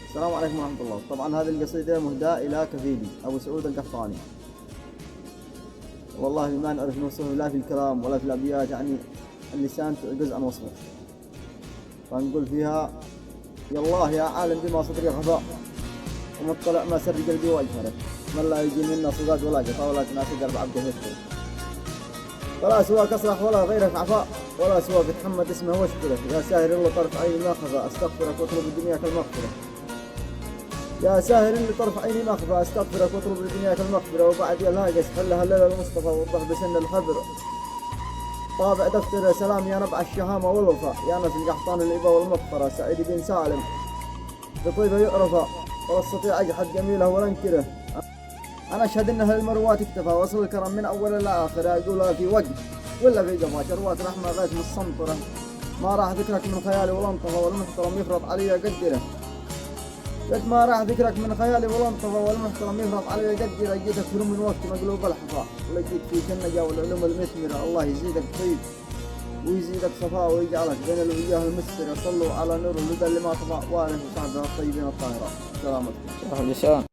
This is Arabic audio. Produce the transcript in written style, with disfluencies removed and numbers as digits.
السلام عليكم ورحمة الله. طبعا هذه القصيدة مهداة إلى كفيلي أبو سعود القحطاني. والله ما نعرف نوصفه لا في الكلام ولا في الأبيات، يعني اللسان تعجز عن وصفه. فنقول فيها: يا الله يا عالم بما صدري خفاء، ومطلع ما سر قلبي واجهره، من لا يجي منا صداد ولا قطع ولا تناسي قلب عبده يذكره، فلا سواك اصرخ ولا غيرك عفاء، ولا سواك تحمد اسمه واشكره، يا ساهر الله طرف عيني ما خفى استغفرك واطلب بدنياك المغفره، يا ساهر اللي طرف عيني ما خفى استغفرك واطلب بدنياك المغفره، وبعد يا الهاجس حلها الليل المصطفى وضح بسن الخبر، طابع دفتر سلام يا نبع الشهامة والوفاء، يا ناس القحطان الإبا والمغفرة، سعيد بن سالم بطيبه يعرفه، ولا استطيع اجحد جميله ولا انكره، انا اشهد انها للمروات اكتفى، وصل الكرم من اول الى اخر، اقولها في وجه ولا في قفا، شروات رحمه غيث من الصنطره، ما راح ذكرك من خيالي ولا انطفى، والمحترم يفرط علي قدره، قد ما راح ذكرك من خيالي ولا انطفى، والمحترم يفرط علي قدره، جيتك في من وقت مقلوب الحفا، ولقيت فيك النجا والعلوم المثمره، الله يزيدك طيب ويزيدك صفاء ويجعلك بين الوجاه المسفرة، صلوا على نور الهدى اللي ما طفى، وآله وصحبه الطيبين الطاهرات. سلامتكم. صاحب لسان.